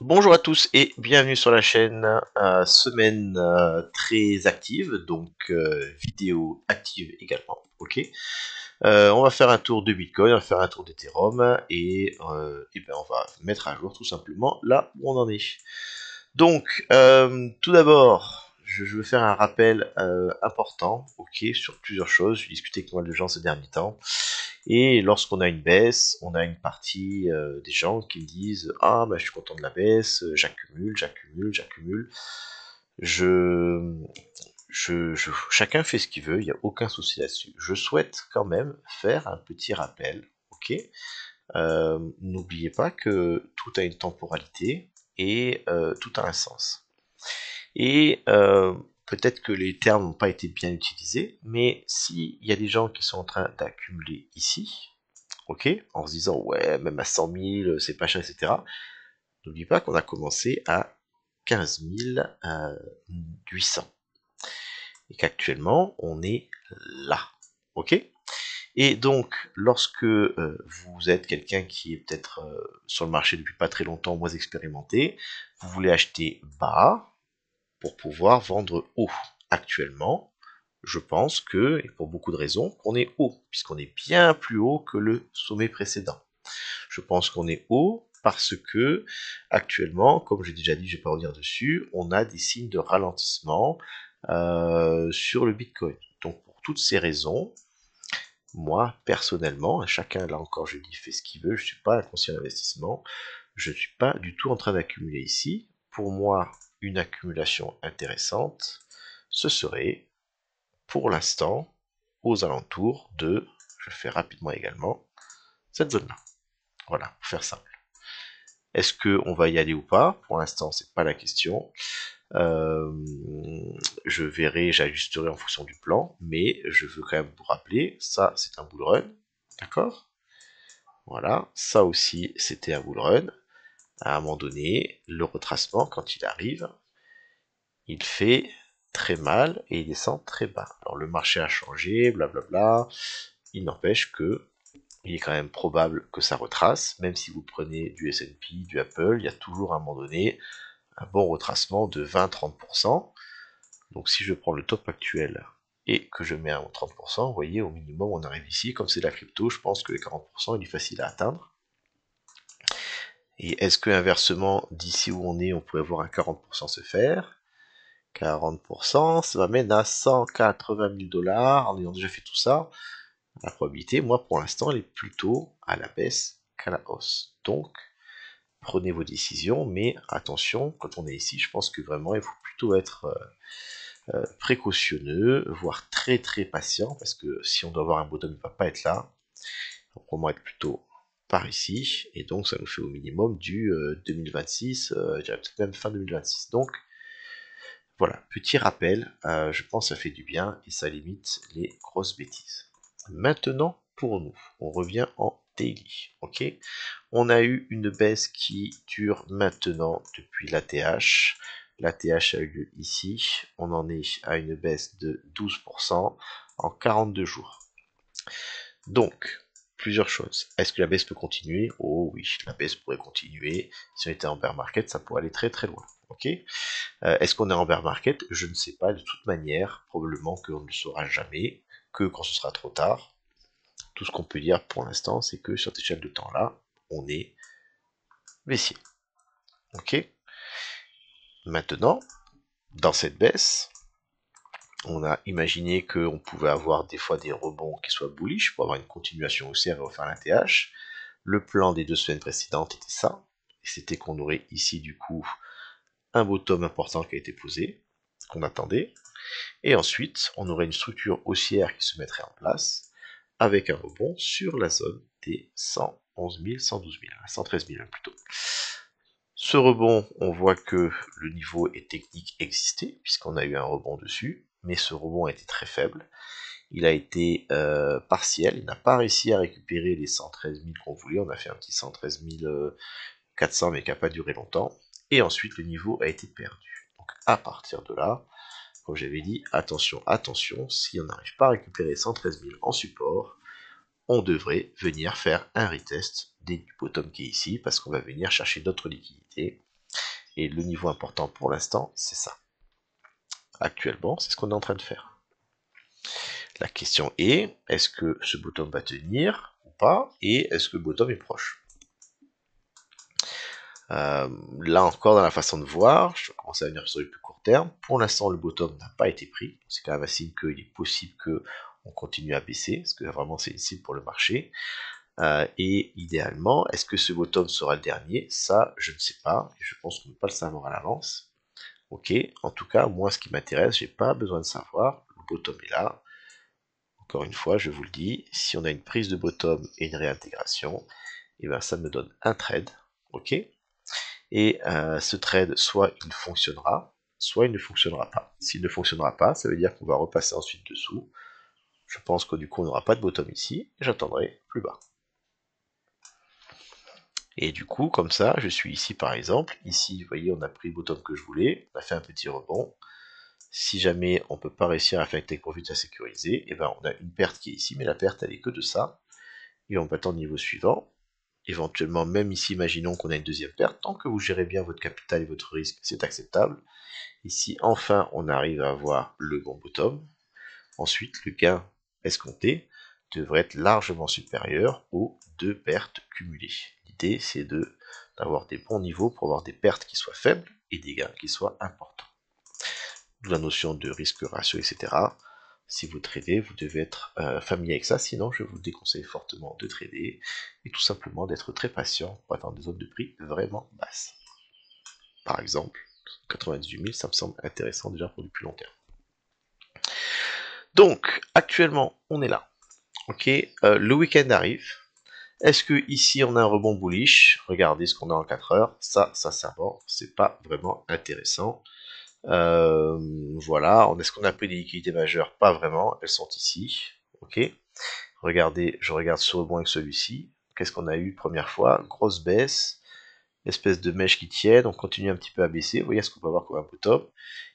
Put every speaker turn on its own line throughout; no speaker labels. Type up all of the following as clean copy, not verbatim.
Bonjour à tous et bienvenue sur la chaîne. Semaine très active, donc vidéo active également. Ok. On va faire un tour de Bitcoin, on va faire un tour d'Ethereum et ben on va mettre à jour tout simplement là où on en est. Donc, tout d'abord, je veux faire un rappel important, ok, sur plusieurs choses. J'ai discuté avec pas mal de gens ces derniers temps. Et lorsqu'on a une baisse, on a une partie des gens qui me disent ah bah je suis content de la baisse, j'accumule. Je, chacun fait ce qu'il veut, il n'y a aucun souci là-dessus. Je souhaite quand même faire un petit rappel, ok. N'oubliez pas que tout a une temporalité et tout a un sens. Et peut-être que les termes n'ont pas été bien utilisés, mais s'il y a des gens qui sont en train d'accumuler ici, ok, en se disant ouais, même à 100 000, c'est pas cher, etc. N'oublie pas qu'on a commencé à 15 800 et qu'actuellement on est là, ok. Et donc, lorsque vous êtes quelqu'un qui est peut-être sur le marché depuis pas très longtemps, moins expérimenté, vous voulez acheter bas pour pouvoir vendre haut. Actuellement, je pense que, et pour beaucoup de raisons, qu'on est haut, puisqu'on est bien plus haut que le sommet précédent. Je pense qu'on est haut parce que, actuellement, comme j'ai déjà dit, je ne vais pas revenir dessus, on a des signes de ralentissement sur le Bitcoin. Donc, pour toutes ces raisons, moi, personnellement, chacun, là encore, je dis, fait ce qu'il veut, je ne suis pas un conseiller d'investissement, je ne suis pas du tout en train d'accumuler ici. Pour moi, une accumulation intéressante, ce serait, pour l'instant, aux alentours de, je fais rapidement également, cette zone-là. Voilà, pour faire simple. Est-ce qu'on va y aller ou pas? Pour l'instant, c'est pas la question. Euh, je verrai, j'ajusterai en fonction du plan, mais je veux quand même vous rappeler, ça c'est un bull run, d'accord? Voilà, ça aussi c'était un bull run. À un moment donné, le retracement, quand il arrive, il fait très mal et il descend très bas. Alors le marché a changé, blablabla, il n'empêche que il est quand même probable que ça retrace, même si vous prenez du S&P, du Apple, il y a toujours à un moment donné un bon retracement de 20-30%. Donc si je prends le top actuel et que je mets un 30%, vous voyez, au minimum on arrive ici, comme c'est de la crypto, je pense que les 40% il est facile à atteindre. Et est-ce que inversement, d'ici où on est, on pourrait voir un 40% se faire? 40%, ça m'amène à 180 000 dollars en ayant déjà fait tout ça. La probabilité, moi pour l'instant, elle est plutôt à la baisse qu'à la hausse. Donc, prenez vos décisions, mais attention, quand on est ici, je pense que vraiment, il faut plutôt être précautionneux, voire très très patient, parce que si on doit avoir un bottom, il ne va pas être là. Il va probablement être plutôt par ici, et donc ça nous fait au minimum du 2026, peut-être même fin 2026. Donc, voilà, petit rappel, je pense que ça fait du bien et ça limite les grosses bêtises. Maintenant, pour nous, on revient en daily, ok. On a eu une baisse qui dure maintenant depuis l'ATH. L'ATH a eu lieu ici. On en est à une baisse de 12% en 42 jours. Donc, plusieurs choses. Est-ce que la baisse peut continuer? Oh oui, la baisse pourrait continuer. Si on était en bear market, ça pourrait aller très très loin. Ok. Est-ce qu'on est en bear market? Je ne sais pas. De toute manière, probablement qu'on ne le saura jamais, que quand ce sera trop tard. Tout ce qu'on peut dire pour l'instant, c'est que sur cette échelle de temps-là, on est baissier. Ok. Maintenant, dans cette baisse, on a imaginé qu'on pouvait avoir des fois des rebonds qui soient bullish pour avoir une continuation haussière et refaire la TH. Le plan des 2 semaines précédentes était ça. Et c'était qu'on aurait ici du coup un bottom important qui a été posé, qu'on attendait. Et ensuite, on aurait une structure haussière qui se mettrait en place avec un rebond sur la zone des 111 000, 112 000, 113 000 plutôt. Ce rebond, on voit que le niveau est technique existé, puisqu'on a eu un rebond dessus, mais ce rebond a été très faible. Il a été partiel, il n'a pas réussi à récupérer les 113 000 qu'on voulait, on a fait un petit 113 400 mais qui n'a pas duré longtemps, et ensuite le niveau a été perdu. Donc à partir de là, comme j'avais dit, attention, attention, si on n'arrive pas à récupérer 113 000 en support, on devrait venir faire un retest des bottom qui est ici, parce qu'on va venir chercher d'autres liquidités. Et le niveau important pour l'instant, c'est ça. Actuellement, c'est ce qu'on est en train de faire. La question est, est-ce que ce bottom va tenir ou pas? Et est-ce que le bottom est proche? Là encore, dans la façon de voir, je vais commencer à venir sur le plus court terme. Pour l'instant, le bottom n'a pas été pris. C'est quand même un signe qu'il est possible qu'on continue à baisser, parce que vraiment, c'est une cible pour le marché. Et idéalement, est-ce que ce bottom sera le dernier? Ça, je ne sais pas. Je pense qu'on ne peut pas le savoir à l'avance. Ok, en tout cas, moi, ce qui m'intéresse, j'ai pas besoin de savoir. Le bottom est là. Encore une fois, je vous le dis, si on a une prise de bottom et une réintégration, et ben ça me donne un trade. Ok, et ce trade, soit il fonctionnera, soit il ne fonctionnera pas. S'il ne fonctionnera pas, ça veut dire qu'on va repasser ensuite dessous. Je pense que du coup, on n'aura pas de bottom ici, et j'attendrai plus bas. Et du coup, comme ça, je suis ici par exemple. Ici, vous voyez, on a pris le bottom que je voulais, on a fait un petit rebond. Si jamais on ne peut pas réussir à faire un take profit à sécuriser, et ben on a une perte qui est ici, mais la perte elle est que de ça. Et on va attendre le niveau suivant. Éventuellement, même ici, imaginons qu'on a une deuxième perte. Tant que vous gérez bien votre capital et votre risque, c'est acceptable. Ici, enfin, on arrive à avoir le bon bottom. Ensuite, le gain escompté devrait être largement supérieur aux deux pertes cumulées. L'idée, c'est d'avoir des bons niveaux pour avoir des pertes qui soient faibles et des gains qui soient importants. D'où la notion de risque ratio, etc. Si vous tradez, vous devez être familier avec ça, sinon je vous déconseille fortement de trader et tout simplement d'être très patient pour attendre des zones de prix vraiment basses. Par exemple, 98 000, ça me semble intéressant déjà pour du plus long terme. Donc, actuellement, on est là. Ok, le week-end arrive. Est-ce que ici on a un rebond bullish? Regardez ce qu'on a en 4 heures. Ça sincèrement, c'est pas vraiment intéressant. Voilà, est-ce qu'on a pris des liquidités majeures? Pas vraiment, elles sont ici. Ok, regardez, je regarde ce rebond avec celui-ci. Qu'est-ce qu'on a eu première fois? Grosse baisse, espèce de mèche qui tienne, on continue un petit peu à baisser. Vous voyez ce qu'on peut avoir comme un bottom.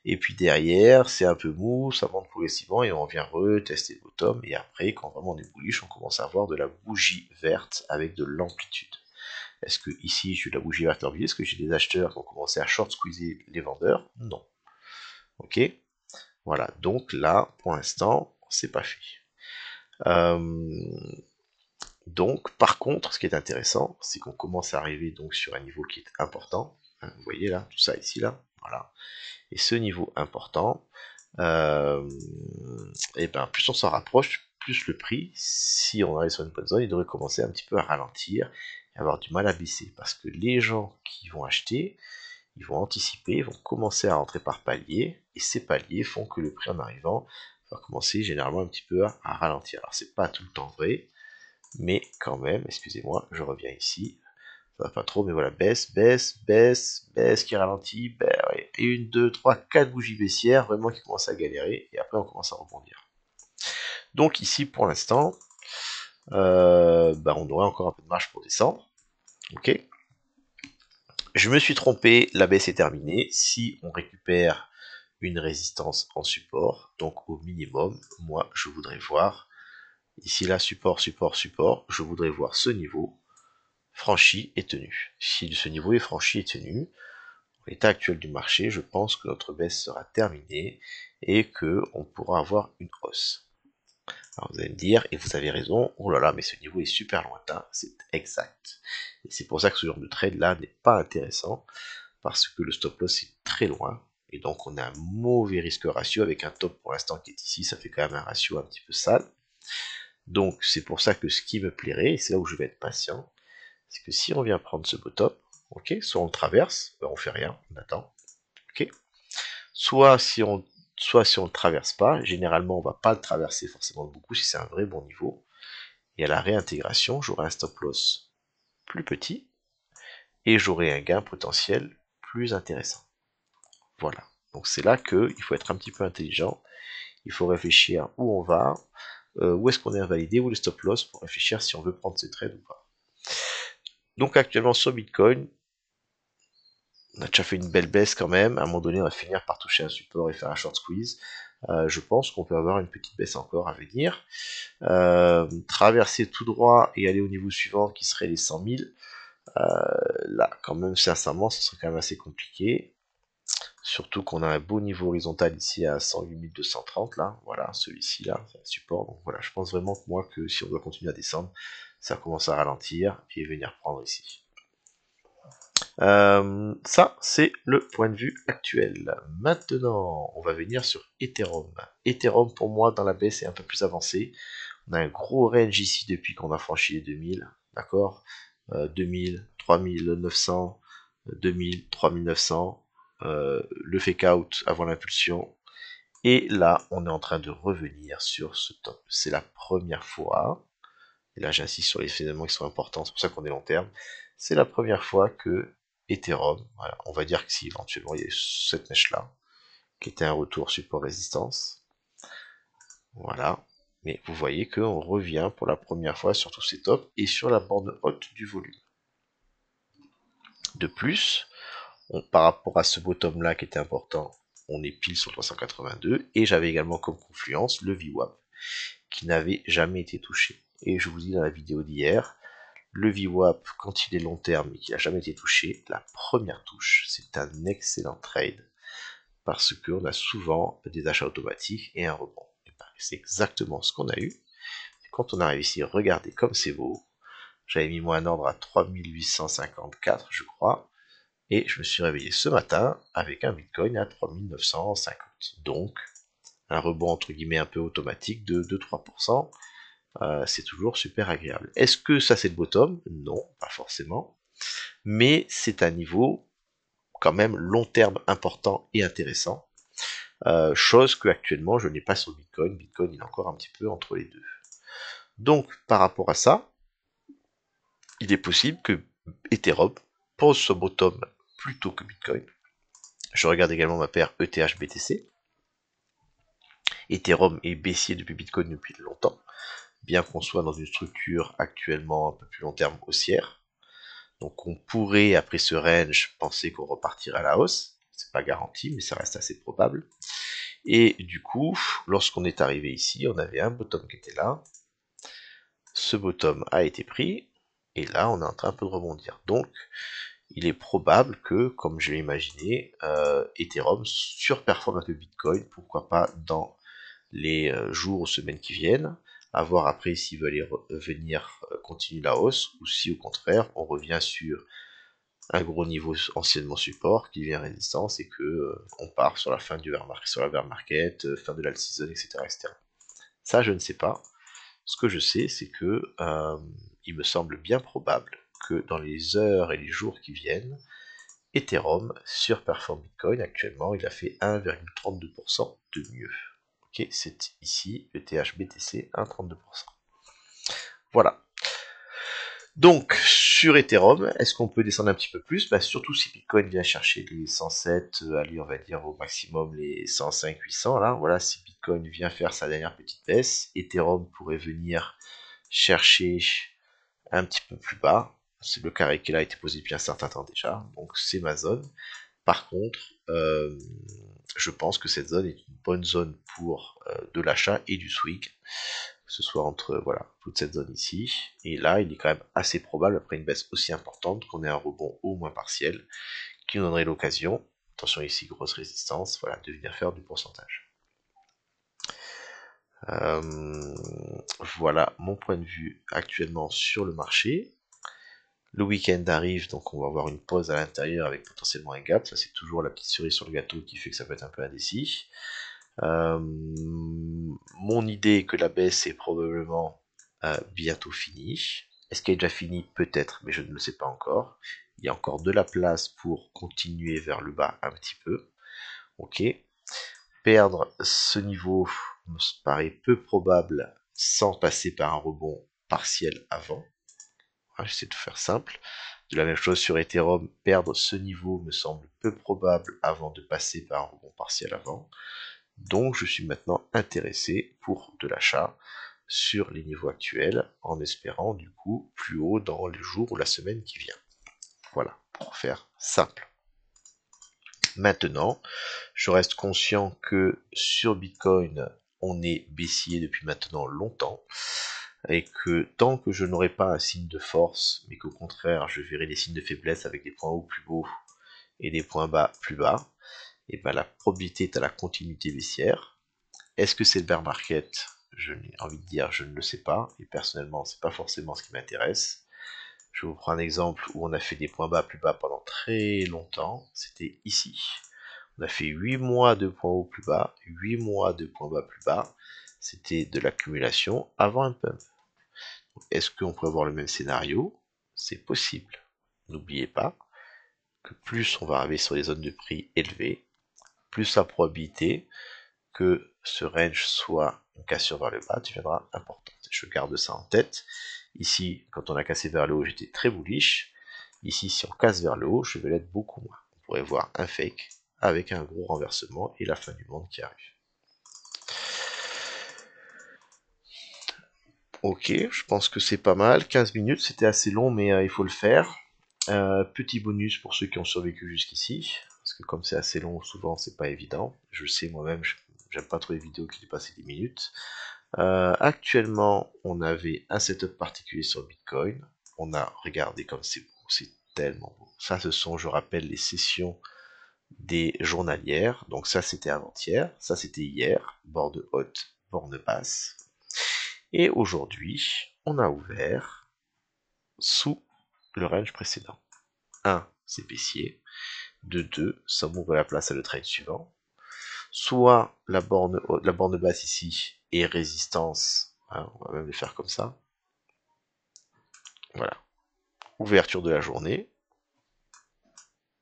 Et puis derrière, c'est un peu mou, ça monte progressivement et on vient retester le bottom. Et après, quand vraiment on est bullish, on commence à avoir de la bougie verte avec de l'amplitude. Est-ce que ici j'ai de la bougie verte amplifiée? Est-ce que j'ai des acheteurs qui ont commencé à short squeezer les vendeurs? Non. Ok, voilà, donc là, pour l'instant, c'est pas fait. Donc, par contre, ce qui est intéressant, c'est qu'on commence à arriver donc sur un niveau qui est important. Vous voyez là, tout ça ici, là, voilà. Et ce niveau important, et ben plus on s'en rapproche, plus le prix, si on arrive sur une bonne zone, il devrait commencer un petit peu à ralentir et avoir du mal à baisser. Parce que les gens qui vont acheter, ils vont anticiper, ils vont commencer à rentrer par paliers, et ces paliers font que le prix en arrivant va commencer généralement un petit peu à ralentir. Alors c'est pas tout le temps vrai, mais quand même, excusez-moi, je reviens ici, ça va pas trop, mais voilà, baisse, baisse, baisse, baisse qui ralentit, ouais. Et une, deux, trois, quatre bougies baissières, vraiment qui commencent à galérer, et après on commence à rebondir. Donc ici, pour l'instant, on aurait encore un peu de marge pour descendre, ok. Je me suis trompé, la baisse est terminée. Si on récupère une résistance en support, donc au minimum, moi je voudrais voir, ici là, support, support, support, je voudrais voir ce niveau franchi et tenu. Si ce niveau est franchi et tenu, en l'état actuel du marché, je pense que notre baisse sera terminée et que on pourra avoir une hausse. Alors vous allez me dire, et vous avez raison, oh là là, mais ce niveau est super lointain, c'est exact. Et c'est pour ça que ce genre de trade là n'est pas intéressant, parce que le stop loss est très loin, et donc on a un mauvais risque ratio avec un top pour l'instant qui est ici, ça fait quand même un ratio un petit peu sale. Donc c'est pour ça que ce qui me plairait, et c'est là où je vais être patient, c'est que si on vient prendre ce bottom, ok, soit on le traverse, ben on fait rien, on attend, ok, soit si on le traverse pas, généralement on va pas le traverser forcément beaucoup si c'est un vrai bon niveau, et à la réintégration, j'aurai un stop loss plus petit, et j'aurai un gain potentiel plus intéressant. Voilà. Donc c'est là qu'il faut être un petit peu intelligent, il faut réfléchir où on va, où est-ce qu'on est invalidé, où est le stop loss pour réfléchir si on veut prendre ces trades ou pas. Donc actuellement sur Bitcoin, on a déjà fait une belle baisse quand même, à un moment donné on va finir par toucher un support et faire un short squeeze. Je pense qu'on peut avoir une petite baisse encore à venir. Traverser tout droit et aller au niveau suivant qui serait les 100 000, Là, quand même, sincèrement, ce serait quand même assez compliqué. Surtout qu'on a un beau niveau horizontal ici à 108 230 là, voilà, celui-ci là, c'est un support. Donc voilà, je pense vraiment que moi que si on doit continuer à descendre, ça commence à ralentir et venir prendre ici. Ça, c'est le point de vue actuel. Maintenant, on va venir sur Ethereum. Ethereum, pour moi, dans la baisse, est un peu plus avancé. On a un gros range ici depuis qu'on a franchi les 2000, d'accord, 2000, 3900, 2000, 3900, le fake out avant l'impulsion. Et là, on est en train de revenir sur ce top. C'est la première fois, et là j'insiste sur les phénomènes qui sont importants, c'est pour ça qu'on est long terme, c'est la première fois que Ethereum, voilà, on va dire que si éventuellement il y a cette mèche là, qui était un retour support résistance, voilà, mais vous voyez qu'on revient pour la première fois sur tous ces tops et sur la bande haute du volume. De plus, par rapport à ce bottom là qui était important, on est pile sur 382 et j'avais également comme confluence le VWAP qui n'avait jamais été touché. Et je vous dis dans la vidéo d'hier, le VWAP, quand il est long terme et qu'il n'a jamais été touché, la première touche, c'est un excellent trade parce qu'on a souvent des achats automatiques et un rebond. C'est exactement ce qu'on a eu. Et quand on arrive ici, regardez comme c'est beau. J'avais mis moi un ordre à 3854, je crois, et je me suis réveillé ce matin avec un Bitcoin à 3950. Donc, un rebond entre guillemets un peu automatique de 2-3%. C'est toujours super agréable. Est-ce que ça c'est le bottom? Non, pas forcément. Mais c'est un niveau quand même long terme important et intéressant. Chose que actuellement je n'ai pas sur Bitcoin. Bitcoin il est encore un petit peu entre les deux. Donc par rapport à ça, il est possible que Ethereum pose ce bottom plutôt que Bitcoin. Je regarde également ma paire ETH-BTC. Ethereum est baissier depuis Bitcoin depuis longtemps, bien qu'on soit dans une structure actuellement un peu plus long terme haussière. Donc on pourrait, après ce range, penser qu'on repartira à la hausse. C'est pas garanti, mais ça reste assez probable. Et du coup, lorsqu'on est arrivé ici, on avait un bottom qui était là. Ce bottom a été pris. Et là, on est en train un peu de rebondir. Donc, il est probable que, comme je l'ai imaginé, Ethereum surperforme un peu Bitcoin. Pourquoi pas dans les jours ou semaines qui viennent. À voir après s'il veut aller venir continuer la hausse ou si au contraire on revient sur un gros niveau anciennement support qui devient résistance et que on part sur la fin du bear market, sur la bear market, fin de l'alt season, etc., etc. Ça, je ne sais pas. Ce que je sais, c'est que il me semble bien probable que dans les heures et les jours qui viennent, Ethereum surperforme Bitcoin. Actuellement, il a fait 1,32% de mieux. Ok, c'est ici le THBTC 1,32%. Voilà. Donc, sur Ethereum, est-ce qu'on peut descendre un petit peu plus? Bah, surtout si Bitcoin vient chercher les 107, allez, on va dire au maximum les 105, 800, là, voilà, si Bitcoin vient faire sa dernière petite baisse, Ethereum pourrait venir chercher un petit peu plus bas. C'est le carré qui a été posé depuis un certain temps déjà, donc c'est ma zone. Par contre, je pense que cette zone est une bonne zone pour de l'achat et du swing, que ce soit entre voilà toute cette zone ici, et là il est quand même assez probable après une baisse aussi importante qu'on ait un rebond au moins partiel qui nous donnerait l'occasion, attention ici grosse résistance, voilà, de venir faire du pourcentage. Voilà mon point de vue actuellement sur le marché. Le week-end arrive, donc on va avoir une pause à l'intérieur avec potentiellement un gap. Ça, c'est toujours la petite cerise sur le gâteau qui fait que ça peut être un peu indécis. Mon idée est que la baisse est probablement bientôt finie. Est-ce qu'elle est déjà finie? Peut-être, mais je ne le sais pas encore. Il y a encore de la place pour continuer vers le bas un petit peu. Ok. Perdre ce niveau me paraît peu probable sans passer par un rebond partiel avant. J'essaie de faire simple. De la même chose sur Ethereum, perdre ce niveau me semble peu probable avant de passer par un rebond partiel avant. Donc je suis maintenant intéressé pour de l'achat sur les niveaux actuels, en espérant du coup plus haut dans les jours ou la semaine qui vient. Voilà, pour faire simple. Maintenant, je reste conscient que sur Bitcoin, on est baissier depuis maintenant longtemps. et que tant que je n'aurai pas un signe de force, mais qu'au contraire je verrai des signes de faiblesse avec des points hauts plus hauts et des points bas plus bas, et ben la probabilité est à la continuité baissière. Est-ce que c'est le bear market? Je n'ai envie de dire je ne le sais pas, et personnellement c'est pas forcément ce qui m'intéresse. Je vous prends un exemple où on a fait des points bas plus bas pendant très longtemps, c'était ici. On a fait 8 mois de points hauts plus bas, 8 mois de points bas plus bas, c'était de l'accumulation avant un pump. Est-ce qu'on pourrait avoir le même scénario? C'est possible. N'oubliez pas que plus on va arriver sur des zones de prix élevées, plus la probabilité que ce range soit une cassure vers le bas deviendra importante. Je garde ça en tête. Ici, quand on a cassé vers le haut, j'étais très bullish. Ici, si on casse vers le haut, je vais l'être beaucoup moins. On pourrait voir un fake avec un gros renversement et la fin du monde qui arrive. Ok, je pense que c'est pas mal. 15 minutes, c'était assez long, mais il faut le faire. Petit bonus pour ceux qui ont survécu jusqu'ici, parce que comme c'est assez long, souvent c'est pas évident. Je le sais moi-même, j'aime pas trop les vidéos qui dépassent 10 minutes. Actuellement, on avait un setup particulier sur Bitcoin. On a regardé comme c'est beau, c'est tellement beau. Ça, ce sont, je rappelle, les sessions des journalières. Donc ça, c'était avant-hier. Ça, c'était hier. Borne haute, borne basse. Et aujourd'hui, on a ouvert sous le range précédent. 1, c'est baissier. De 2, ça m'ouvre la place à le trade suivant. Soit la borne basse ici est résistance, hein, on va même le faire comme ça. Voilà, ouverture de la journée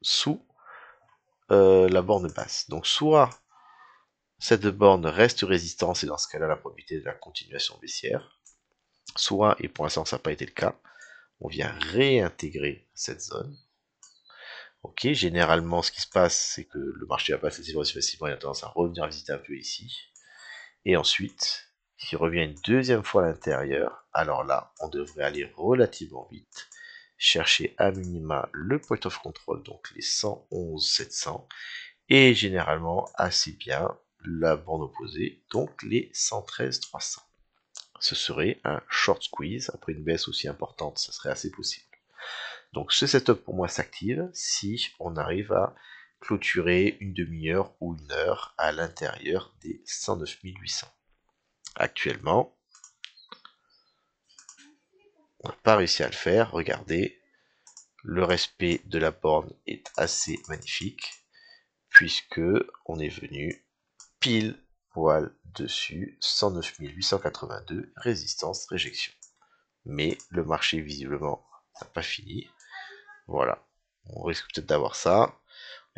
sous la borne basse. Donc soit cette borne reste résistance et dans ce cas-là la probabilité de la continuation baissière, soit, et pour l'instant ça n'a pas été le cas, on vient réintégrer cette zone. Ok, généralement ce qui se passe c'est que le marché va passer assez facilement, il a tendance à revenir visiter un peu ici. Et ensuite, s'il revient une deuxième fois à l'intérieur, alors là, on devrait aller relativement vite, chercher à minima le point of control, donc les 111 700, et généralement assez bien la borne opposée, donc les 113 300. Ce serait un short squeeze, après une baisse aussi importante, ça serait assez possible. Donc ce setup pour moi s'active si on arrive à clôturer une demi-heure ou une heure à l'intérieur des 109 800. Actuellement, on n'a pas réussi à le faire. Regardez, le respect de la borne est assez magnifique puisque on est venu pile poil dessus, 109 882, résistance, réjection. Mais le marché visiblement n'a pas fini. Voilà, on risque peut-être d'avoir ça.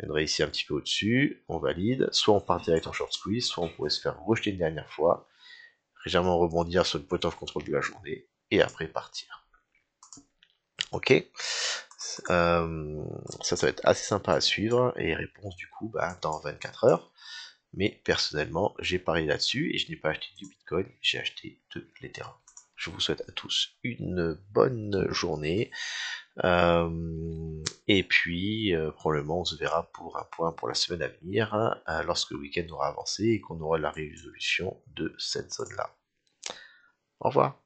On viendrait ici un petit peu au-dessus, on valide. Soit on part direct en short squeeze, soit on pourrait se faire rejeter une dernière fois, légèrement rebondir sur le point of control de la journée et après partir. Ok, ça va être assez sympa à suivre et réponse du coup dans 24 heures. Mais personnellement, j'ai parié là-dessus et je n'ai pas acheté du Bitcoin, j'ai acheté de l'Ethereum. Je vous souhaite à tous une bonne journée. Et puis, probablement, on se verra pour un point pour la semaine à venir, lorsque le week-end aura avancé et qu'on aura la résolution de cette zone-là. Au revoir.